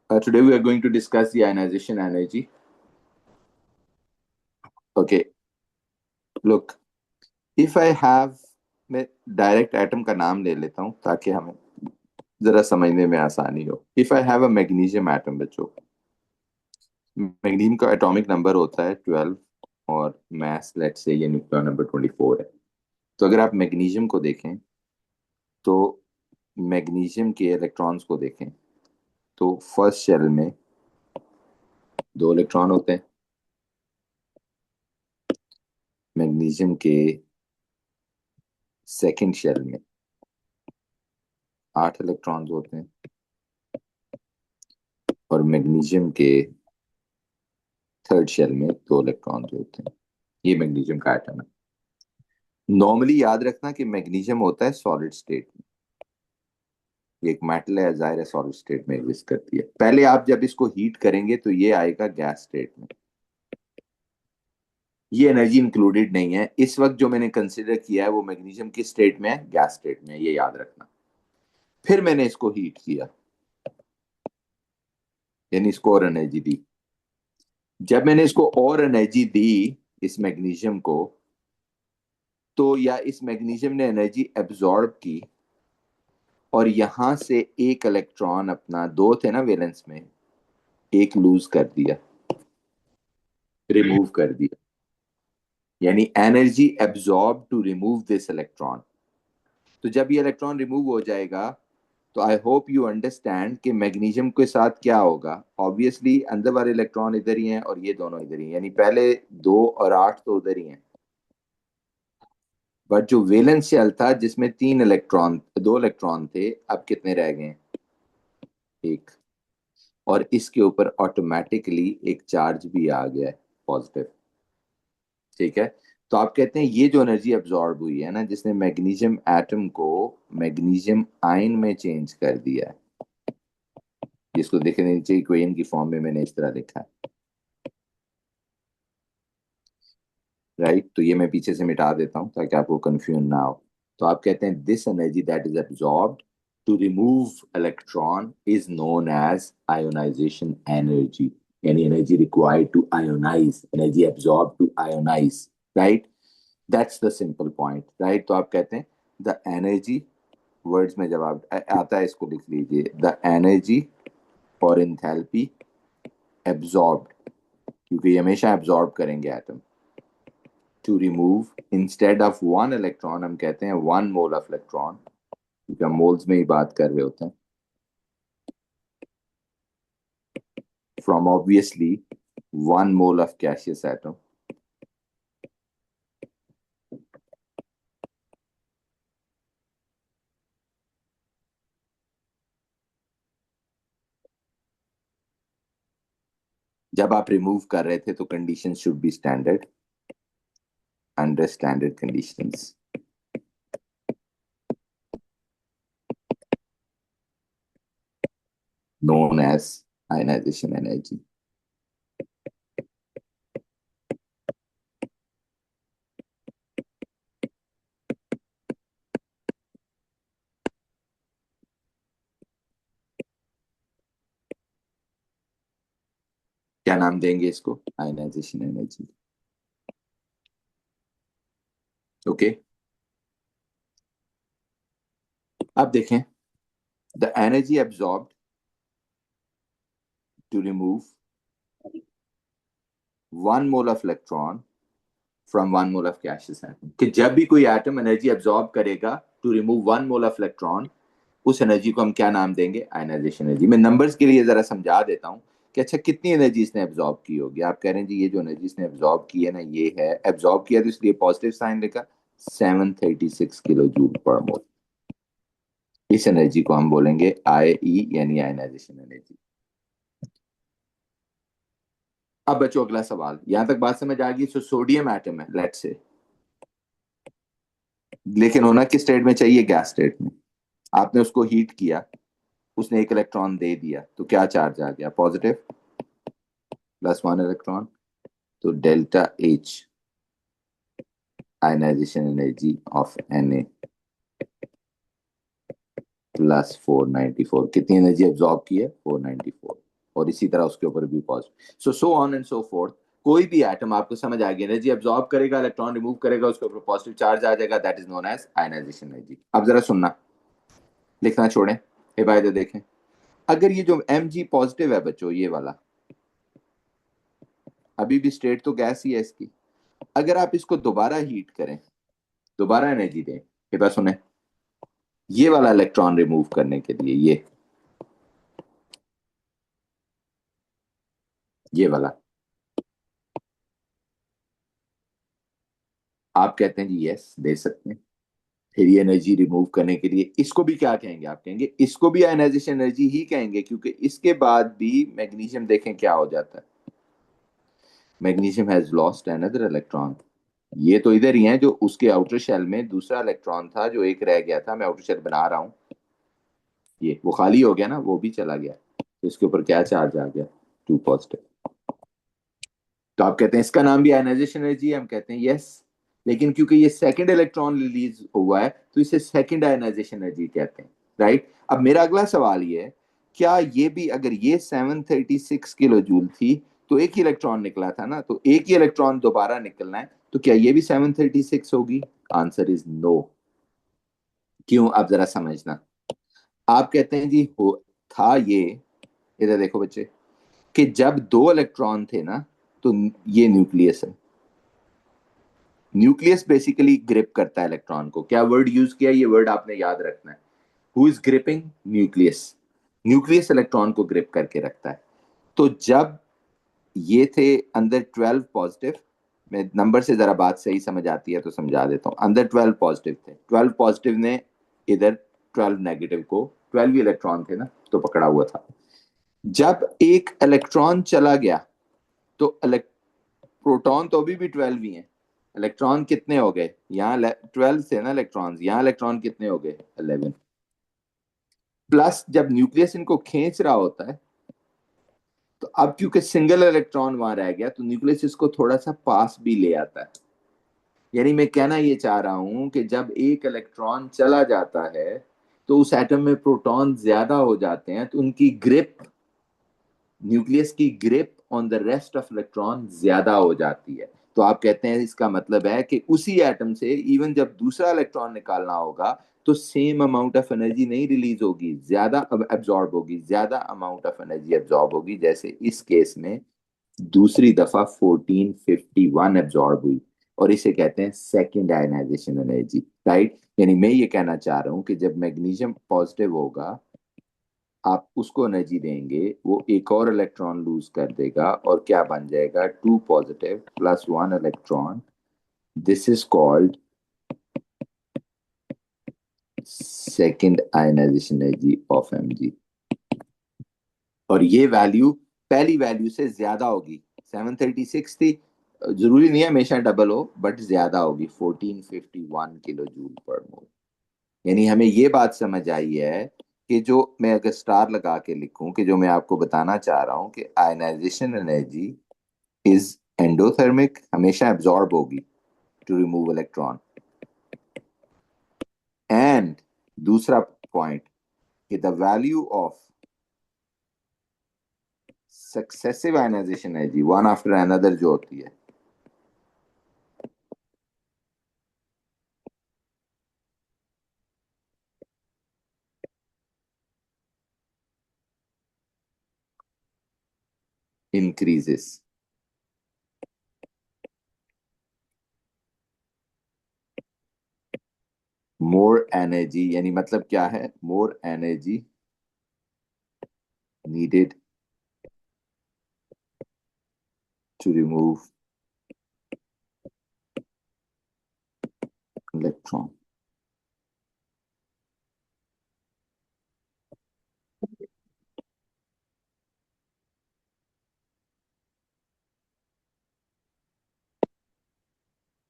Today we are going to discuss the ionization energy. Okay, look, if I have, मैं direct atom का नाम ले लेता हूं ताकि हमें जरा समझने में आसानी हो. If I have a magnesium atom, बच्चों, मैग्नीशियम का एटॉमिक नंबर होता है 12 और मास लेट्स से ये न्यूक्लियन नंबर 24 है. तो अगर आप मैग्नीशियम को देखें तो मैग्नीशियम के इलेक्ट्रॉन्स को देखें तो फर्स्ट शेल में 2 इलेक्ट्रॉन होते हैं. मैग्नीशियम के सेकंड शेल में 8 इलेक्ट्रॉन्स होते हैं और मैग्नीशियम के थर्ड शेल में 2 इलेक्ट्रॉन्स होते हैं. ये मैग्नीशियम का एटम है. नॉर्मली याद रखना कि मैग्नीशियम होता है सॉलिड स्टेट में. ये एक मेटल है, जाहिर है सॉलिड स्टेट में एग्जिस्ट करती है. पहले आप जब इसको हीट करेंगे तो ये आएगा गैस स्टेट में. ये एनर्जी इंक्लूडेड नहीं है. इस वक्त जो मैंने कंसिडर किया है वो मैग्नीशियम की स्टेट में है, गैस स्टेट में, ये याद रखना. फिर मैंने इसको हीट किया, यानी इसको और एनर्जी दी. जब मैंने इसको और एनर्जी दी इस मैग्नीशियम को, तो या इस मैग्नीशियम ने एनर्जी एब्जॉर्ब की और यहां से एक इलेक्ट्रॉन अपना, 2 थे ना वैलेंस में, एक लूज कर दिया, रिमूव कर दिया. यानी energy absorb to remove this electron. तो जब ये इलेक्ट्रॉन रिमूव हो जाएगा तो आई होप यू अंडरस्टैंड कि मैग्नीशियम के साथ क्या होगा. ऑब्वियसली अंदर वाले इलेक्ट्रॉन इधर ही हैं और ये दोनों इधर ही हैं, यानी पहले 2 और 8 तो उधर ही हैं. बट जो वैलेंस शेल था जिसमें 3 इलेक्ट्रॉन, 2 इलेक्ट्रॉन थे, अब कितने रह गए? एक. और इसके ऊपर ऑटोमेटिकली एक चार्ज भी आ गया है, पॉजिटिव. ठीक है. तो आप कहते हैं ये जो एनर्जी एब्जॉर्ब हुई है ना, जिसने मैग्नीशियम एटम को मैग्नीशियम आयन में चेंज कर दिया है, जिसको देखने नीचे इक्वेशन की फॉर्म में मैंने इस तरह लिखा है, राइट. तो ये मैं पीछे से मिटा देता हूं ताकि आपको कंफ्यूजन ना हो. तो आप कहते हैं this energy that is absorbed to remove electron is known as ionization energy. यानी energy required to ionize, energy absorb to ionize, right. That's the simple point, right. तो आप कहते हैं द एनर्जी, वर्ड्स में जब आप आता है इसको लिख लीजिए, द एनर्जी और इंथैल्पी एब्जॉर्ब्ड, क्योंकि ये हमेशा एब्जॉर्ब करेंगे atom, to remove, instead of 1 electron हम कहते हैं 1 मोल ऑफ इलेक्ट्रॉन, क्योंकि हम मोल्स में ही बात कर रहे होते हैं, from obviously 1 mole of gaseous atom. जब आप रिमूव कर रहे थे तो condition should be standard, under standard conditions. known as ionization energy. क्या नाम देंगे इसको? Ionization energy. ओके. अब देखें, the energy absorbed to remove 1 mole of electron from 1 mole of gaseous atom, कि जब भी कोई एटम एनर्जी एब्जॉर्ब करेगा to remove 1 mole of electron, उस एनर्जी को हम क्या नाम देंगे? Ionization energy. मैं नंबर्स के लिए जरा समझा देता हूं कि अच्छा कितनी एनर्जी इसने एब्जॉर्ब की होगी. आप कह रहे हैं जी ये जो एनर्जी इसने एब्जॉर्ब की है ना, ये है, एब्जॉर्ब किया तो इसलिए पॉजिटिव साइन लिखा, 736 किलो जूल पर मोल. इस एनर्जी को हम बोलेंगे आई ई, यानी आयनाइजेशन एनर्जी. अब बच्चों अगला सवाल, यहां तक बात समझ आ गई. सो सोडियम एटम है लेट्स से, लेकिन होना किस स्टेट में चाहिए? गैस स्टेट में. आपने उसको हीट किया, उसने एक इलेक्ट्रॉन दे दिया, तो क्या चार्ज आ गया? Positive, +1 electron. तो delta h, ionization energy of Na, +494. कितनी एनर्जी एब्जॉर्ब की है? 494. और इसी तरह उसके ऊपर भी positive, so on and so forth. कोई भी एटम आपको समझ आ गया, एनर्जी एब्जॉर्ब करेगा, इलेक्ट्रॉन रिमूव करेगा, उसके ऊपर पॉजिटिव चार्ज आ जाएगा, that is known as ionization energy. अब जरा सुनना, लिखना छोड़ें, हिफायत देखें। अगर ये जो एम जी पॉजिटिव है बच्चों, ये वाला अभी भी स्टेट तो गैस ही है इसकी, अगर आप इसको दोबारा हीट करें, दोबारा एनर्जी दें, ये बात सुने, ये वाला इलेक्ट्रॉन रिमूव करने के लिए, ये वाला, आप कहते हैं जी यस दे सकते हैं। फिर ये एनर्जी रिमूव करने के लिए इसको भी क्या कहेंगे, आप कहेंगे इसको भी आयनाइजेशन एनर्जी ही कहेंगे, क्योंकि इसके बाद भी मैग्नीशियम देखें क्या हो जाता है, magnesium has lost another electron. ये तो इधर ही है, जो उसके आउटर शेल में दूसरा इलेक्ट्रॉन था जो एक रह गया था, मैं आउटर शेल बना रहा हूं, ये वो खाली हो गया ना, वो भी चला गया, तो इसके ऊपर क्या चार्ज आ गया, 2 पॉजिटिव। तो आप कहते हैं इसका नाम भी आयनाइजेशन एनर्जी है, हम कहते हैं यस, लेकिन क्योंकि ये सेकंड इलेक्ट्रॉन रिलीज हुआ है तो इसे सेकंड आयनाइजेशन एनर्जी कहते हैं, राइट। अब मेरा अगला सवाल ये है, क्या ये भी, अगर ये 736 किलो जूल थी तो एक ही इलेक्ट्रॉन निकला था ना, तो एक ही इलेक्ट्रॉन दोबारा निकलना है, तो क्या ये भी 736 होगी? Answer is no. क्यों? आप जरा समझना। आप कहते हैं जी हो था ये, इधर देखो बच्चे, कि जब दो इलेक्ट्रॉन थे ना, तो ये न्यूक्लियस है, न्यूक्लियस बेसिकली ग्रिप करता है इलेक्ट्रॉन को। क्या वर्ड यूज किया, ये वर्ड आपने याद रखना है, who is gripping, nucleus. Nucleus electron को ग्रिप करके रखता है। तो जब ये थे अंदर 12 पॉजिटिव, मैं नंबर से जरा बात सही समझ आती है तो समझा देता हूं, अंदर 12 पॉजिटिव थे, 12 पॉजिटिव ने इधर 12 नेगेटिव को, 12 इलेक्ट्रॉन थे ना, तो पकड़ा हुआ था। जब एक इलेक्ट्रॉन चला गया तो प्रोटॉन तो अभी भी 12 ही हैं, इलेक्ट्रॉन कितने हो गए यहाँ, 12 थे ना इलेक्ट्रॉन्स, यहाँ इलेक्ट्रॉन कितने हो गए, 11। प्लस जब न्यूक्लियस इनको खींच रहा होता है, तो अब क्योंकि सिंगल इलेक्ट्रॉन वहां रह गया, तो न्यूक्लियस इसको थोड़ा सा पास भी ले आता है। यानी मैं कहना ये चाह रहा हूं कि जब एक इलेक्ट्रॉन चला जाता है तो उस एटम में प्रोटॉन ज्यादा हो जाते हैं, तो उनकी ग्रिप, न्यूक्लियस की grip on the rest of electron ज्यादा हो जाती है। तो आप कहते हैं इसका मतलब है कि उसी एटम से इवन जब दूसरा इलेक्ट्रॉन निकालना होगा तो सेम अमाउंट ऑफ एनर्जी नहीं रिलीज होगी, ज्यादा एब्जॉर्ब होगी, ज्यादा अमाउंट ऑफ एनर्जी एब्जॉर्ब होगी, जैसे इस केस में दूसरी दफा 1451 एब्जॉर्ब हुई, और इसे कहते हैं सेकेंड आयनाइजेशन एनर्जी, राइट। यानी मैं ये कहना चाह रहा हूं कि जब मैग्नीशियम पॉजिटिव होगा, आप उसको एनर्जी देंगे, वो एक और इलेक्ट्रॉन लूज कर देगा और क्या बन जाएगा, 2 positive plus 1 electron. This is called second ionization energy of M G. और ये वैल्यू पहली वैल्यू से ज्यादा होगी, 736 थी, जरूरी नहीं है हमेशा डबल हो, बट ज्यादा होगी, 1451 किलो जूल पर मोल। यानी हमें ये बात समझ आई है कि जो मैं अगर स्टार लगा के लिखूं, कि जो मैं आपको बताना चाह रहा हूं कि आयनाइजेशन एनर्जी इज एंडोथर्मिक, हमेशा एब्जॉर्ब होगी टू रिमूव इलेक्ट्रॉन। एंड दूसरा पॉइंट, कि the value of successive ionization energy one after another जो होती है, इंक्रीजेस। मोर एनर्जी यानी मतलब क्या है, more energy needed to remove electron.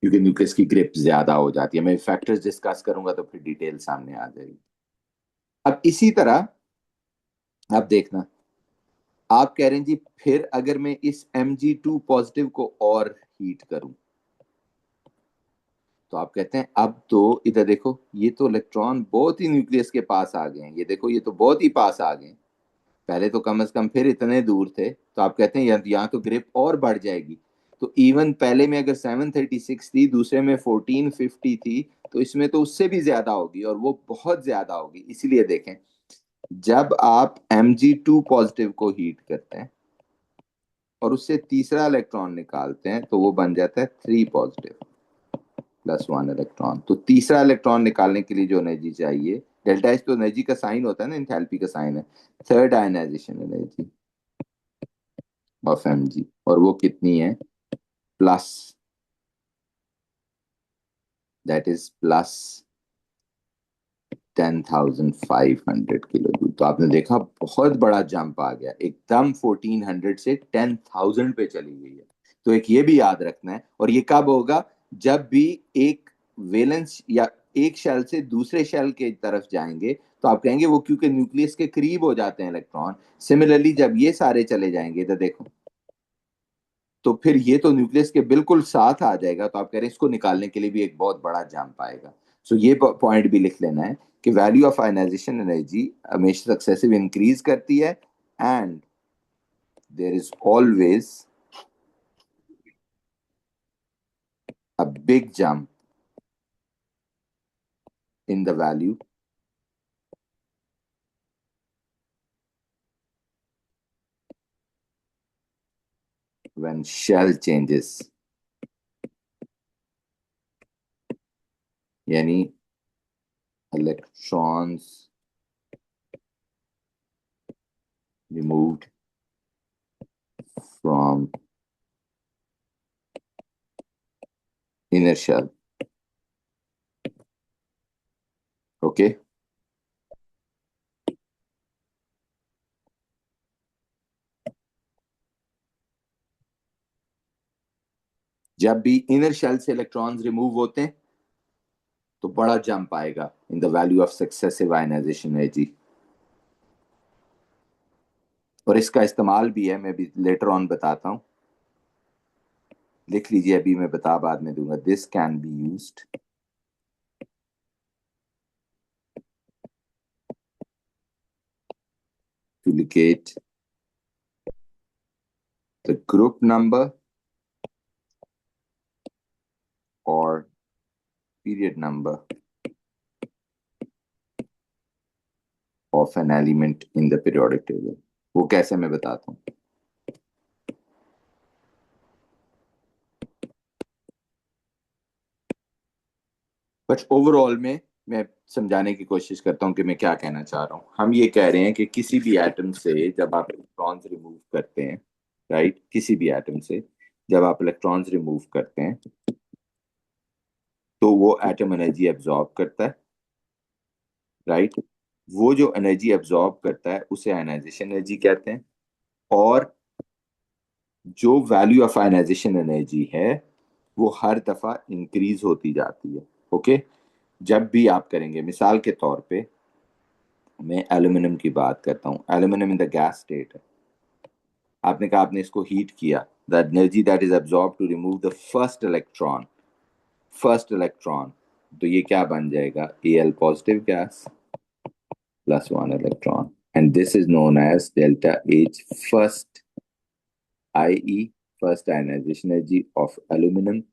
क्योंकि न्यूक्लियस की ग्रिप ज्यादा हो जाती है, मैं फैक्टर्स डिस्कस करूंगा तो फिर डिटेल सामने आ जाएगी। अब इसी तरह आप देखना, आप कह रहे हैं जी फिर अगर मैं इस Mg2 पॉजिटिव को और हीट करूं, तो आप कहते हैं अब तो इधर देखो, ये तो इलेक्ट्रॉन बहुत ही न्यूक्लियस के पास आ गए हैं, ये देखो ये तो बहुत ही पास आ गए हैं, पहले तो कम से कम फिर इतने दूर थे, तो आप कहते हैं यहाँ तो ग्रिप और बढ़ जाएगी। तो इवन पहले में अगर 736 थी, दूसरे में 1450 थी, तो इसमें तो उससे भी ज्यादा होगी, और वो बहुत ज्यादा होगी। इसीलिए देखें, जब आप Mg2 पॉजिटिव को हीट करते हैं और उससे तीसरा इलेक्ट्रॉन निकालते हैं, तो वो बन जाता है 3 पॉजिटिव +1 इलेक्ट्रॉन। तो तीसरा इलेक्ट्रॉन निकालने के लिए जो एनर्जी चाहिए, डेल्टा एच तो एनर्जी का साइन होता है ना, इंथैल्पी का साइन है, third ionization energy of Mg, और वो कितनी है? Plus, that is plus 10,500 kilo joule. तो आपने देखा बहुत बड़ा जंप आ गया, एकदम 1400 से 10,000 पे चली गई है। तो एक ये भी याद रखना है। और ये कब होगा? जब भी एक वैलेंस या एक शेल से दूसरे शेल के तरफ जाएंगे, तो आप कहेंगे वो क्योंकि न्यूक्लियस के करीब हो जाते हैं इलेक्ट्रॉन। सिमिलरली जब ये सारे चले जाएंगे, तो देखो, तो फिर ये तो न्यूक्लियस के बिल्कुल साथ आ जाएगा, तो आप कह रहे हैं इसको निकालने के लिए भी एक बहुत बड़ा जंप आएगा। सो ये पॉइंट भी लिख लेना है कि वैल्यू ऑफ आयनाइजेशन एनर्जी हमेशा सक्सेसिव इंक्रीज करती है, and there is always a big jump in the value when shell changes, यानी electrons removed from inner shell. Okay, जब भी इनर शेल से इलेक्ट्रॉन्स रिमूव होते हैं, तो बड़ा जंप आएगा in the value of successive ionization energy. और इसका इस्तेमाल भी है, मैं भी लेटर ऑन बताता हूं। लिख लीजिए, अभी मैं बता बाद में दूंगा। This can be used to locate the group number or period number of an element in the periodic table। वो कैसे, मैं बताता हूँ। बट ओवरऑल में मैं समझाने की कोशिश करता हूँ कि मैं क्या कहना चाह रहा हूँ। हम ये कह रहे हैं कि किसी भी एटम से जब आप इलेक्ट्रॉन्स रिमूव करते हैं, राइट, किसी भी एटम से जब आप इलेक्ट्रॉन्स रिमूव करते हैं, तो वो एटम एनर्जी एब्जॉर्ब करता है, राइट। वो जो एनर्जी एब्जॉर्ब करता है उसे आयनाइजेशन एनर्जी कहते हैं। और जो वैल्यू ऑफ आयनाइजेशन एनर्जी है, वो हर दफा इंक्रीज होती जाती है। ओके, जब भी आप करेंगे, मिसाल के तौर पे मैं एल्यूमिनियम की बात करता हूँ। Aluminium in the gas state है। आपने कहा आपने इसको हीट किया, the energy that is absorb to remove the first electron, तो ये क्या बन जाएगा? Al positive gas +1 electron, and this is known as delta H first, i.e. First ionization energy of aluminium.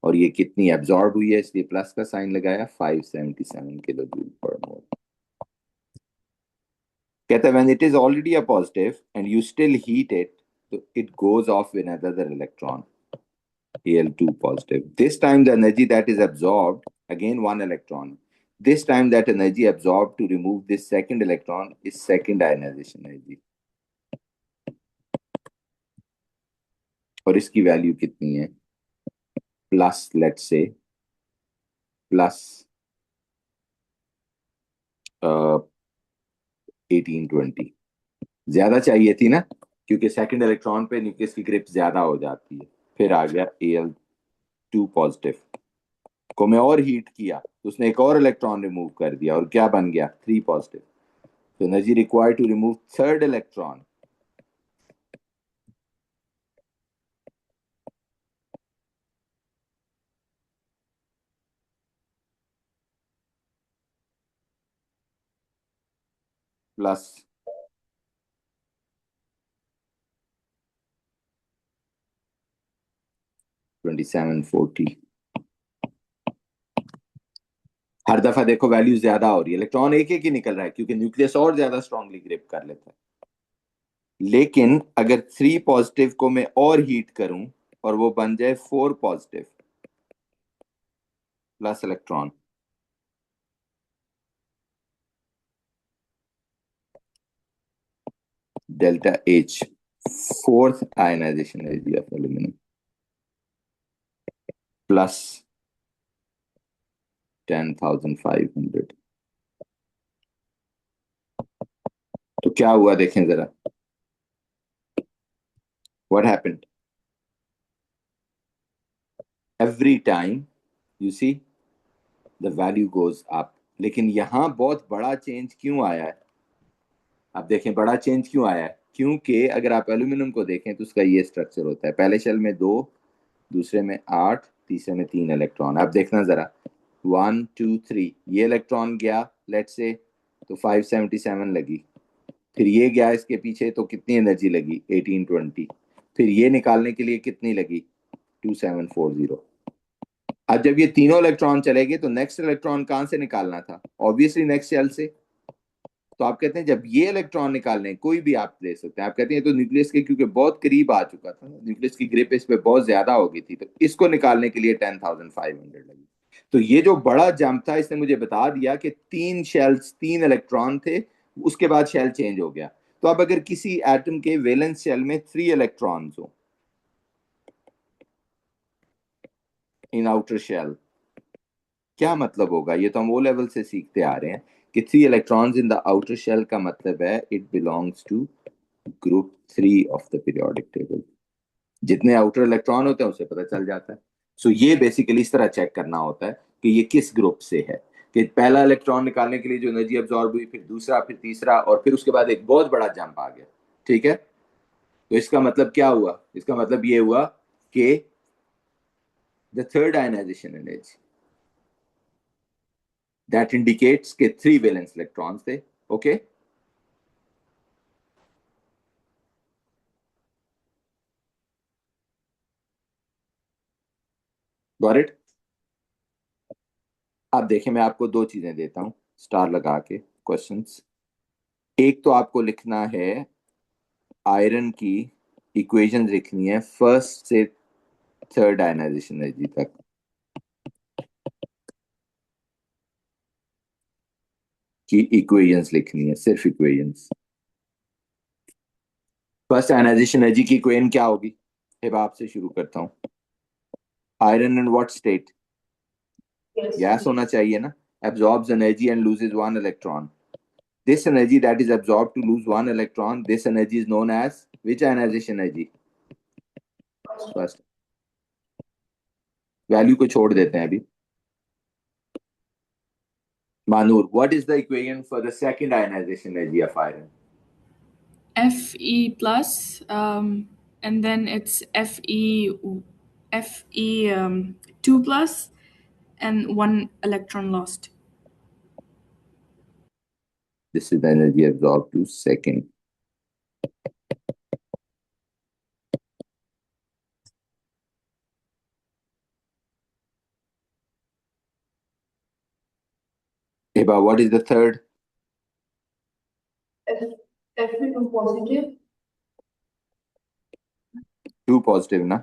और ये कितनी एब्जॉर्ब हुई है, इसलिए प्लस का साइन लगाया, 577 किलो जूल पर मोल। कहता है when it is already a positive and you still heat it, तो it goes off with another electron, Al2 positive। This time the energy that is absorbed, again 1 electron, this time that energy absorbed to remove this second electron is second ionization energy। और इसकी value कितनी है? Plus, let's say plus 1820। ज्यादा चाहिए थी ना, क्योंकि second electron पे न्यूक्लियस की ग्रिप ज्यादा हो जाती है। फिर आ गया Al2 पॉजिटिव को मैं और हीट किया, तो उसने एक और इलेक्ट्रॉन रिमूव कर दिया, और क्या बन गया? 3 पॉजिटिव। तो energy required to remove third electron plus 2740। हर दफा देखो वैल्यू ज्यादा हो रही है, इलेक्ट्रॉन एक एक ही निकल रहा है क्योंकि न्यूक्लियस और ज्यादा स्ट्रांगली ग्रिप कर लेता है। लेकिन अगर 3 पॉजिटिव को मैं और हीट करूं और वो बन जाए 4 positive plus electron, delta H, fourth ionisation energy of aluminium plus 10,500। तो क्या हुआ देखें जरा, what happened every time, you see the value goes up. लेकिन यहां बहुत बड़ा चेंज क्यों आया है? आप देखें बड़ा चेंज क्यों आया है, क्योंकि अगर आप एल्यूमिनियम को देखें तो उसका ये स्ट्रक्चर होता है, पहले शेल में 2, दूसरे में 8, तीसरे में 3 इलेक्ट्रॉन। आप देखना जरा 1 2 3, ये इलेक्ट्रॉन गया लेट से तो 577 लगी, फिर ये गया इसके पीछे तो कितनी एनर्जी लगी 1820, फिर ये निकालने के लिए कितनी लगी 2740। अब जब ये तीनों इलेक्ट्रॉन चले गए तो नेक्स्ट इलेक्ट्रॉन कहां से निकालना था? ऑब्वियसली नेक्स्ट शेल से। तो आप कहते हैं जब ये इलेक्ट्रॉन निकालने, कोई भी आप ले सकते हैं, आप कहते हैं ये तो न्यूक्लियस के क्योंकि बहुत करीब आ चुका था, न्यूक्लियस की ग्रिप इस पे बहुत ज्यादा हो गई थी, तो इसको निकालने के लिए 10,500 लगी। तो ये जो बड़ा जंप था इसने मुझे बता दिया कि 3 शेल्स, 3 इलेक्ट्रॉन थे, उसके बाद शेल चेंज हो गया। तो अब अगर किसी एटम के वैलेंस शेल में 3 इलेक्ट्रॉन्स हो इन आउटर शेल, क्या मतलब होगा? ये तो हम वो लेवल से सीखते आ रहे हैं कि 3 electrons in the outer shell का मतलब है it belongs to group 3 of the periodic table. जितने आउटर इलेक्ट्रॉन होते हैं उसे पता चल जाता है। सो ये बेसिकली इस तरह चेक करना होता है कि ये किस ग्रुप से है, कि पहला इलेक्ट्रॉन निकालने के लिए जो एनर्जी अब्सॉर्ब हुई, फिर दूसरा, फिर तीसरा, और फिर उसके बाद एक बहुत बड़ा जंप आ गया। ठीक है, तो इसका मतलब क्या हुआ? इसका मतलब ये हुआ कि the third ionization energy that indicates के 3 वैलेंस इलेक्ट्रॉन्स थे। Okay, got it? आप देखें मैं आपको दो चीजें देता हूं स्टार लगा के क्वेश्चंस। एक तो आपको लिखना है आयरन की इक्वेशन लिखनी है फर्स्ट से थर्ड आयनाइजेशन एनर्जी तक की इक्वेशंस लिखनी है, सिर्फ इक्वेशंस। फर्स्ट आयनाइजेशन एनर्जी की इक्वेशन क्या होगी? हिबा आपसे शुरू करता हूँ। Iron in what state? Gas होना चाहिए ना। absorbs energy and loses 1 electron. This energy that is absorbed to lose 1 electron, this energy is known as which ionization energy? First। Value को छोड़ देते हैं अभी। Manur, what is the equation for the second ionization energy of iron? Fe plus, and then it's Fe 2 plus, and 1 electron lost. This is the energy absorbed to second. Hiba, what is the third? Fe2 positive. 2 positive, na?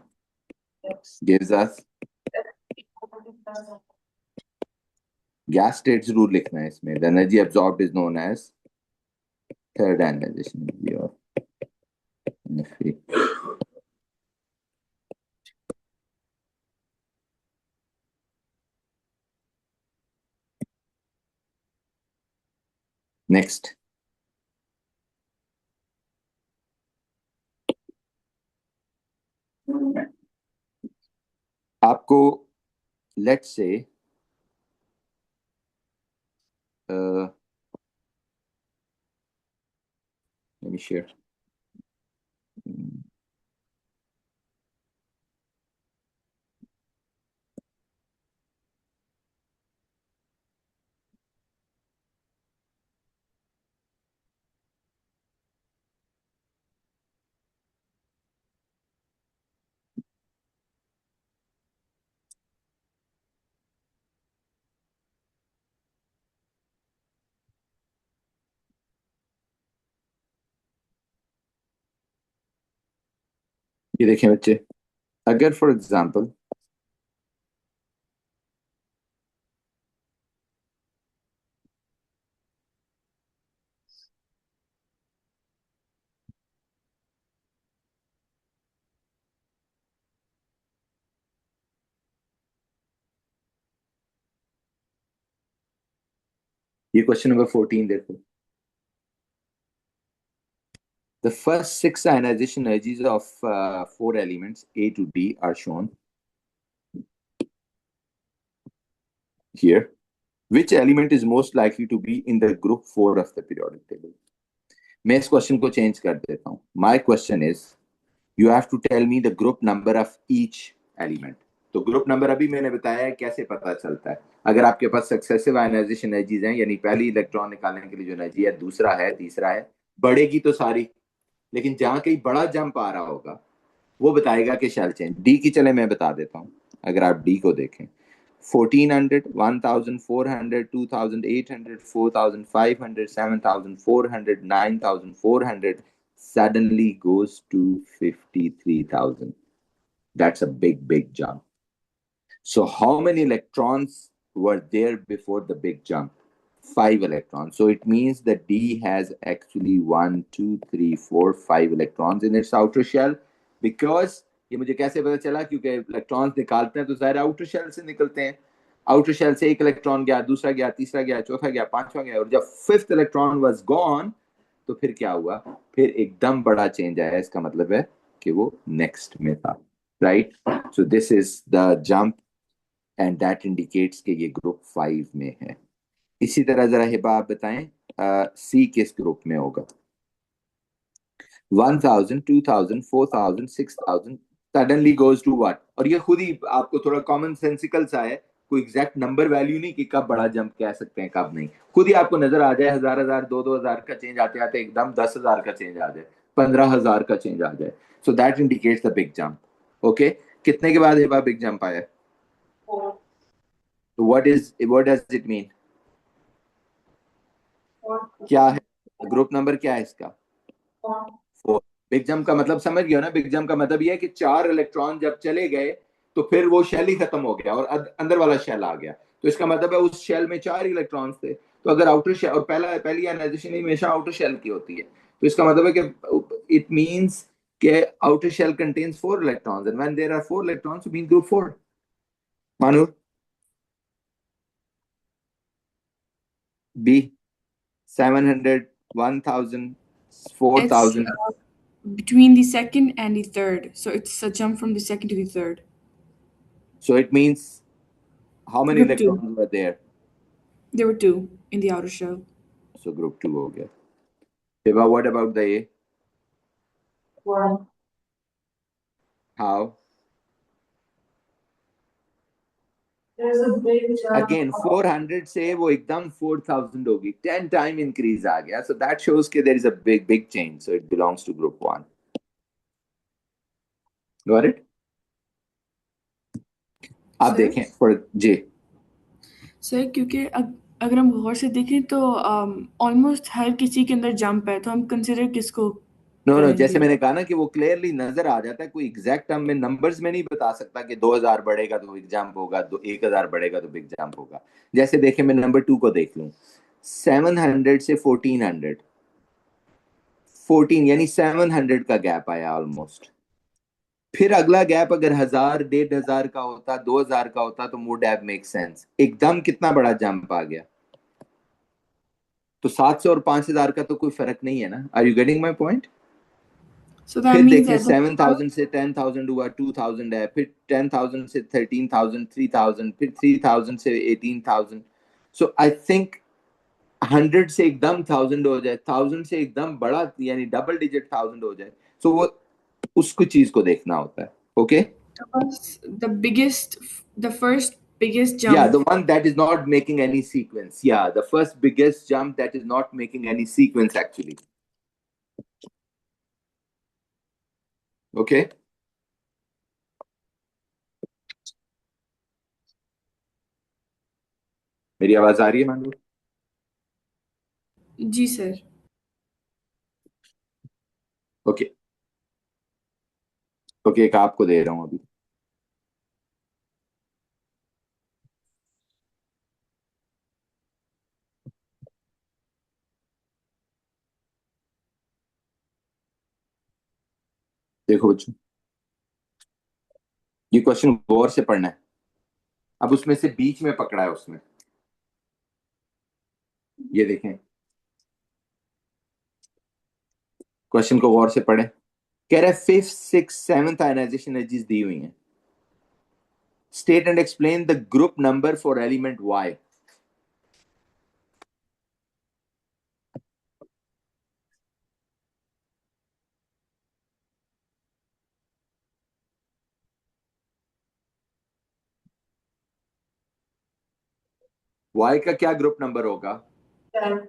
Yes. Gives us gas state जरूर लिखना है इसमें। The energy absorbed is known as third ionization energy of Fe. Next, आपको let's say let me share. ये देखें बच्चे, अगर for example ये क्वेश्चन नंबर 14 देखो. The first six ionization energies of four elements A to D are shown here. Which element is most likely to be in the group 4 of the periodic table? मैं इस question को change कर देता हूं. My question is, you have to tell me the group number of each element. तो group number अभी मैंने बताया है कैसे पता चलता है. अगर आपके पास सक्सेसिव आयनाइजेशन एनर्जीज हैं, यानी पहली इलेक्ट्रॉन निकालने के लिए जो एनर्जी है, दूसरा है, तीसरा है, बढ़ेगी तो सारी, लेकिन जहां कहीं बड़ा जंप आ रहा होगा वो बताएगा कि शेल चेंज. डी की चले मैं बता देता हूं. अगर आप डी को देखें, 1400, 1400, 2800, 4500, 7400, 9400 suddenly goes to 53,000. That's a big jump. So how many electrons were there before the big jump? 5 electrons. So it means that D has actually 1, 2, 3, 4, 5 electrons in its outer shell. Because ये मुझे कैसे पता चला? क्योंकि electrons निकालते हैं तो ज़ाहिर आउटर शेल से निकलते हैं. आउटर शेल से एक इलेक्ट्रॉन गया, दूसरा गया, तीसरा गया, चौथा गया, पांचवा गया, और जब फिफ्थ इलेक्ट्रॉन वाज गॉन तो फिर क्या हुआ? फिर एकदम बड़ा चेंज आया. इसका मतलब है कि वो नेक्स्ट में था. Right. So this is the jump and that indicates कि ये ग्रुप 5 में है. इसी तरह जरा हिबा आप बताएं, सी किस ग्रुप में होगा? 1000, 2000, 4000, 6000 सडनली गोज टू व्हाट? और ये खुद ही आपको थोड़ा कॉमन सेंसिकल सा है, कोई एग्जैक्ट नंबर वैल्यू नहीं कि कब बड़ा जंप कह सकते हैं कब नहीं. खुद ही आपको नजर आ जाए, हजार हजार, दो हजार का चेंज आते आते एकदम 10,000 का चेंज आ जाए, 15,000 का चेंज आ जाए. So that indicates the big jump. Okay. कितने के बाद हिबा बिग जंप आया? तो व्हाट डज इट मीन? क्या है ग्रुप नंबर? क्या है इसका? 4. बिग जंप का मतलब समझ गया ना? बिग जंप का मतलब ये है कि 4 इलेक्ट्रॉन जब चले गए तो फिर वो शेल ही खत्म हो गया और अंदर वाला शेल आ गया. तो इसका मतलब है उस शेल में 4 इलेक्ट्रॉन्स थे. तो अगर आउटर शेल, और पहली आयनाइजेशन हमेशा आउटर शेल की होती है, तो इसका मतलब है कि इट मींस कि outer shell contains 4 electrons, and when there are 4 electrons, mean group 4. मानूर, बी, 700, 1000, It's 4000. between the second and the third. So it's a jump from the second to the third. So it means how many Group 2. electrons were there? There were 2 in the outer shell. So group 2 हो गया. Hiba, what about the A? One. How? There's a big jump. Again 400 से वो एकदम 4,000 होगी. 10 time increase आ गया. So that shows कि there is a big change. So it belongs to group 1. Got it? आप Sir? देखें for J. सर क्योंकि अगर हम गौर से देखें तो ऑलमोस्ट हर किसी के अंदर जंप है, तो हम कंसिडर किसको नो नो, जैसे करेंगे? मैंने कहा ना कि वो क्लियरली नजर आ जाता है. कोई एग्जैक्ट टर्म में नंबर्स में नहीं बता सकता कि 2,000 बढ़ेगा तो बिग जंप होगा, 1,000 बढ़ेगा तो बिग जंप होगा. जैसे देखें, मैं नंबर 2 को देख लूं. 700 से 1400, 14 यानी 700 का गैप आया ऑलमोस्ट. फिर अगला गैप अगर 1,000, 1,500 का होता, 2,000 का होता तो वुड हैव मेक सेंस. एकदम कितना बड़ा जंप आ गया. तो 700 और 5,000 का तो कोई फर्क नहीं है ना. Are you getting my point? So that फिर means देखें, that 7,000 से 10,000 हुआ, 2,000 है, फिर 10,000 से 13,000, 3,000, फिर 3,000 से 18,000. सो आई थिंक 100 से एकदम 1,000 हो जाए, 1,000 से एकदम बड़ा यानी डबल डिजिट 1,000 हो जाए. सो वो उसको चीज को देखना होता है. Okay. the biggest, the first biggest Yeah, the jump. one that is not making any sequence. Yeah, the first biggest jump that is not making any sequence actually. Okay. मेरी आवाज आ रही है मानू? जी सर. Okay. ओके, एक आपको दे रहा हूं अभी। देखो बच्चों, ये क्वेश्चन गौर से पढ़ना है। अब उसमें से बीच में पकड़ा है उसमें, ये देखें, क्वेश्चन को गौर से पढ़ें। कह रहा है fifth six seventh ionization energies दी हुई हैं। State and explain the group number for element Y. Y का क्या ग्रुप नंबर होगा? 7,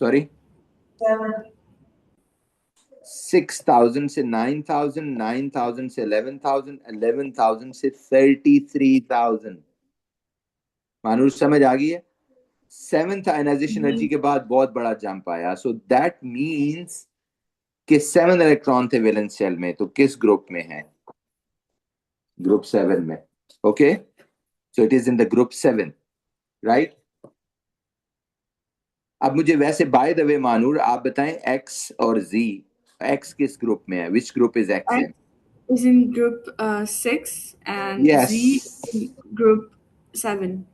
सॉरी, 7, 6000 से 9000, 9000 से 11000, 11000 से 33000। मानूर समझ आ गई है? सेवेंथ आयनाइजेशन जी एनर्जी के बाद बहुत बड़ा जंप आया, सो दैट मींस कि 7 इलेक्ट्रॉन थे वैलेंस शेल में, तो किस ग्रुप में है? ग्रुप 7 में। Okay, so it is in the group 7, right? अब मुझे वैसे बाय द वे मानूर आप बताएं, एक्स और जी, एक्स किस ग्रुप में है? Which group is x in? X is in group 6 and yes, Z in group 7.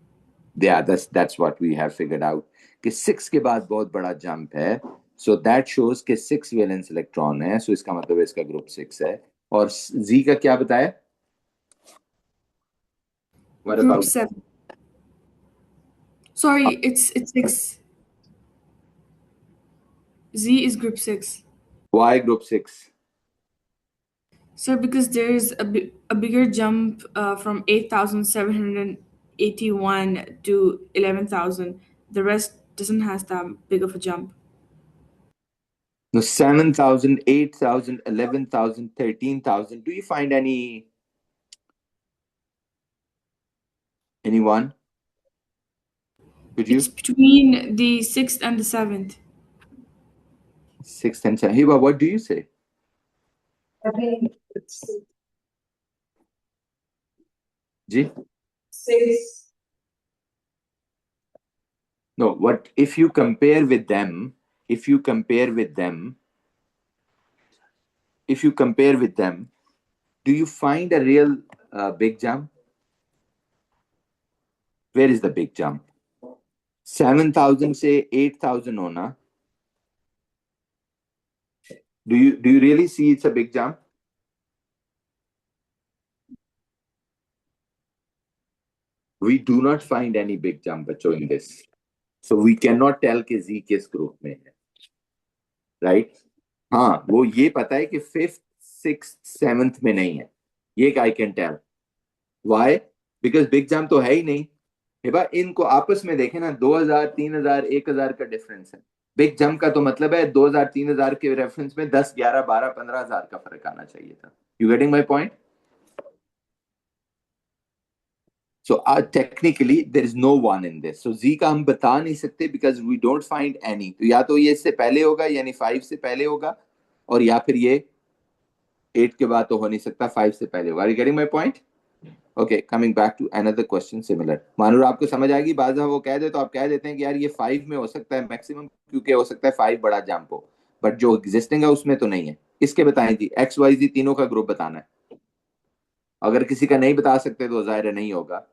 yeah, that's what we have figured out कि 6 के बाद बहुत बड़ा जंप है, सो दैट शोज कि 6 वैलेंस इलेक्ट्रॉन है, सो इसका मतलब है इसका ग्रुप 6 है। और जी का क्या बताया? What Group about? 7. Sorry, it's 6. Z is group 6. Why group 6? Sir, because there is a bigger jump from 8,781 to 11,000. The rest doesn't has that big of a jump. No, 7,000, 8,000, 11,000, 13,000. Do you find anyone? Could It's you? between the 6th and the 7th. 6th and 7th. Hiba, what do you say? I think it's Ji? 6, No, what if you compare with them? If you compare with them, if you compare with them, do you find a real big jump? Where is the big jump? 7,000 से 8,000 होना. Do you really see it's a big jump? We do not find any big jump बच्चों in this. So we cannot tell कि Z किस group में है, right? हाँ, वो ये पता है कि फिफ्थ सिक्स सेवंथ में नहीं है, ये I can tell. Why? Because big jump तो है ही नहीं। हिबा, इनको आपस में देखें ना, 2000, 3000, 1000 का डिफरेंस है। बिग जंप का तो मतलब है 2000, 3000 के रेफरेंस में 10, 11, 12, 15,000 का फर्क आना चाहिए था। You getting my point? So technically there is no one in this. So Z का हम बता नहीं सकते because we don't find any. तो या तो ये इससे पहले होगा, यानी 5 से पहले होगा, और या फिर ये 8 के बाद तो हो नहीं सकता, 5 से पहले होगा। Are you getting my point? Okay, coming back to another question similar. Manur, आपको समझ आएगी? बाज़ वो कह दे तो आप कह देते हैं कि यार ये 5 में हो सकता है मैक्सिमम, क्योंकि हो सकता है 5 बड़ा जंप हो, बट जो एग्जिस्टिंग है उसमें तो नहीं है। इसके बताएं जी, एक्स वाई जी तीनों का ग्रुप बताना है। अगर किसी का नहीं बता सकते तो जाहिर है नहीं होगा।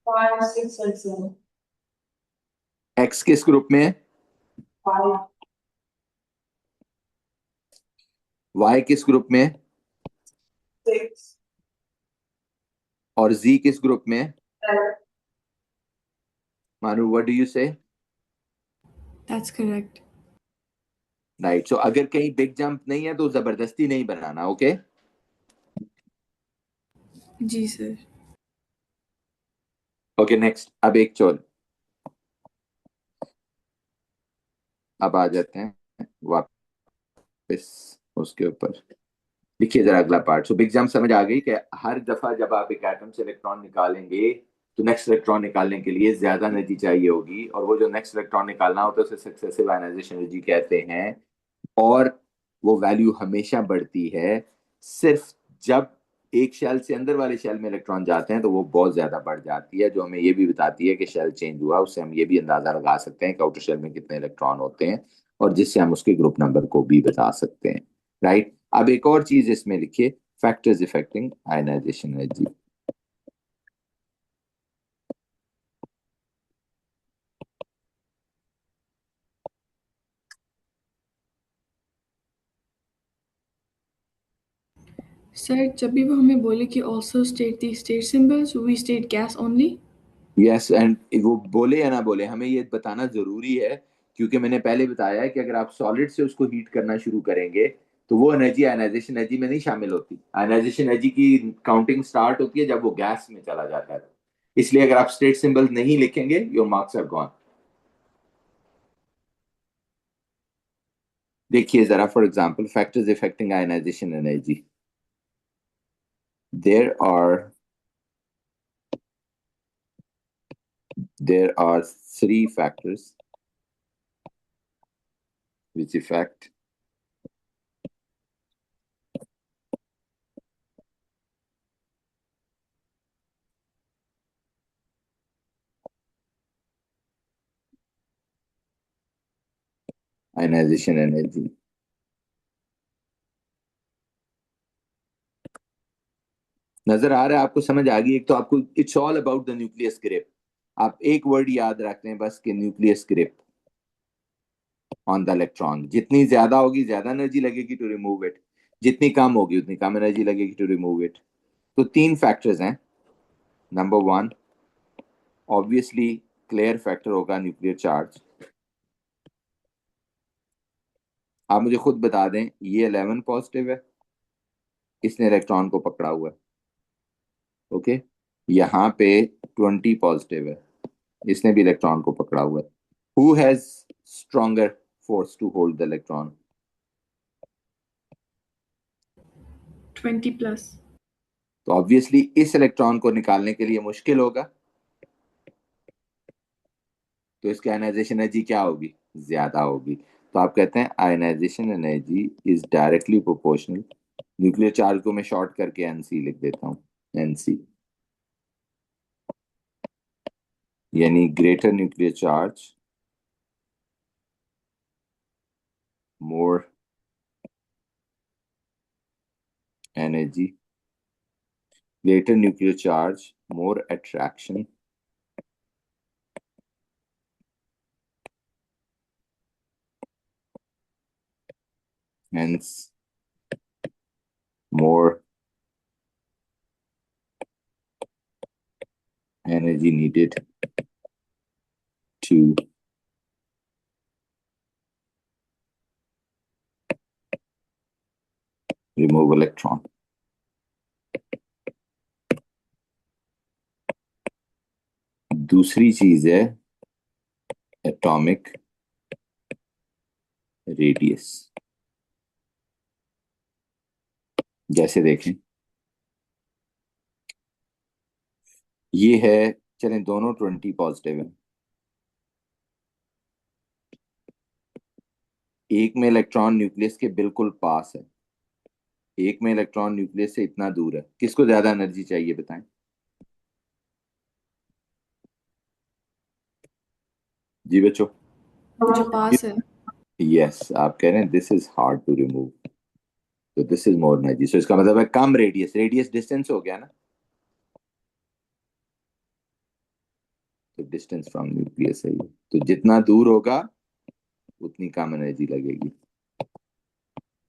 5, 6, and 7. एक्स किस ग्रुप में है? 5, वाई किस ग्रुप में है? 6, और जी किस ग्रुप में है? 7. मानू, व्हाट डू यू से? That's correct. राइट। सो अगर कहीं बिग जंप नहीं है तो जबरदस्ती नहीं बनाना, ओके? जी सर। Okay, next. अब एक चोल, अब आ जाते हैं वापस उसके ऊपर। लिखिए जरा अगला पार्ट। सो बिग जंप समझ आ गई कि हर दफा जब आप एक एटम से इलेक्ट्रॉन निकालेंगे तो नेक्स्ट इलेक्ट्रॉन निकालने के लिए ज्यादा एनर्जी चाहिए होगी, और वो जो नेक्स्ट इलेक्ट्रॉन निकालना होता है उसे सक्सेसिव आयनाइजेशन एनर्जी कहते हैं। और वो वैल्यू हमेशा बढ़ती है सिर्फ जब एक शेल से अंदर वाले शेल में इलेक्ट्रॉन जाते हैं, तो वो बहुत ज्यादा बढ़ जाती है, जो हमें ये भी बताती है कि शेल चेंज हुआ। उससे हम ये भी अंदाजा लगा सकते हैं कि आउटर शेल में कितने इलेक्ट्रॉन होते हैं, और जिससे हम उसके ग्रुप नंबर को भी बता सकते हैं। राइट, अब एक और चीज इसमें लिखिए, factors affecting ionisation energy. Sir जब भी वो हमें बोले कि also state the state symbols we state gas only. Yes, and वो बोले या ना बोले, हमें ये बताना जरूरी है, क्योंकि मैंने पहले बताया है कि अगर आप सॉलिड से उसको हीट करना शुरू करेंगे तो वो एनर्जी आयनाइजेशन एनर्जी में नहीं शामिल होती। आयनाइजेशन एनर्जी की काउंटिंग स्टार्ट होती है जब वो गैस में चला जाता है। इसलिए अगर आप स्टेट सिंबल नहीं लिखेंगे, योर मार्क्स आर गॉन। देखिए जरा, for example, factors affecting ionisation energy, there are there are three factors which affect ionization energy. नजर आ रहा है आपको, समझ आ गई? एक तो आपको it's all about the nucleus grip. आप एक वर्ड याद रखते हैं बस, कि nucleus grip on the electron. जितनी ज्यादा होगी ज्यादा एनर्जी लगेगी टू रिमूव इट, जितनी कम होगी उतनी कम एनर्जी लगेगी टू रिमूव इट। तो तीन फैक्टर्स हैं। Number one, obviously clear factor होगा न्यूक्लियर चार्ज। आप मुझे खुद बता दें, ये 11 पॉजिटिव है, इसने इलेक्ट्रॉन को पकड़ा हुआ है। ओके, यहाँ पे 20 पॉजिटिव है, इसने भी इलेक्ट्रॉन को पकड़ा हुआ है। Who has stronger force to hold the electron? 20+। तो ऑब्वियसली इस इलेक्ट्रॉन को निकालने के लिए मुश्किल होगा, तो इसकी आयनाइजेशन एनर्जी क्या होगी? ज्यादा होगी। तो आप कहते हैं ionisation energy is directly proportional. Nuclear charge को मैं शॉर्ट करके एनसी लिख देता हूँ, एनसी, यानी greater nuclear charge more energy, greater nuclear charge, more attraction, hence more energy needed to remove electron. दूसरी चीज है एटॉमिक रेडियस। जैसे देखें, ये है, चलें दोनों 20 पॉजिटिव है, एक में इलेक्ट्रॉन न्यूक्लियस के बिल्कुल पास है, एक में इलेक्ट्रॉन न्यूक्लियस से इतना दूर है। किसको ज्यादा एनर्जी चाहिए बताएं? जी बच्चों। जो पास है। यस, आप कह रहे हैं this is hard to remove, तो this is more energy. So इसका मतलब है कम रेडियस, रेडियस डिस्टेंस हो गया ना, तो डिस्टेंस फ्रॉम न्यूक्लियस है ये। तो जितना दूर होगा उतनी कम एनर्जी लगेगी,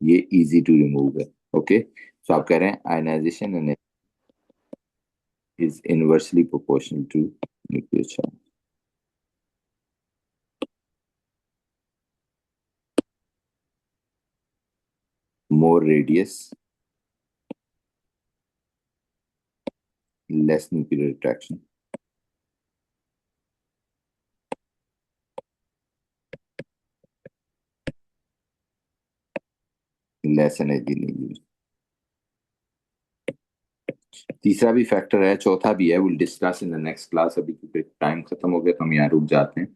ये इजी टू रिमूव है। ओके, सो आप कह रहे हैं ionisation energy is inversely proportional to nuclear charge. More radius, less nuclear attraction, less energy नहीं यूज। तीसरा भी फैक्टर है, चौथा भी है, will discuss in the next class. अभी क्योंकि टाइम खत्म हो गया तो हम यहाँ रुक जाते हैं,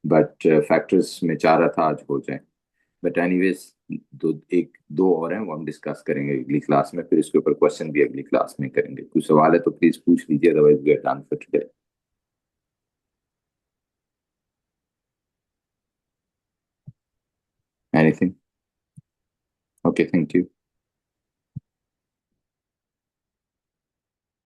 बट फैक्टर्स में चाह रहा था आज हो जाए। बट एनीवेज एक दो और हैं, वो हम डिस्कस करेंगे अगली क्लास में, फिर इसके ऊपर क्वेश्चन भी अगली क्लास में करेंगे। कुछ सवाल है तो प्लीज पूछ लीजिए, otherwise we are done for today. Anything? Okay, thank you.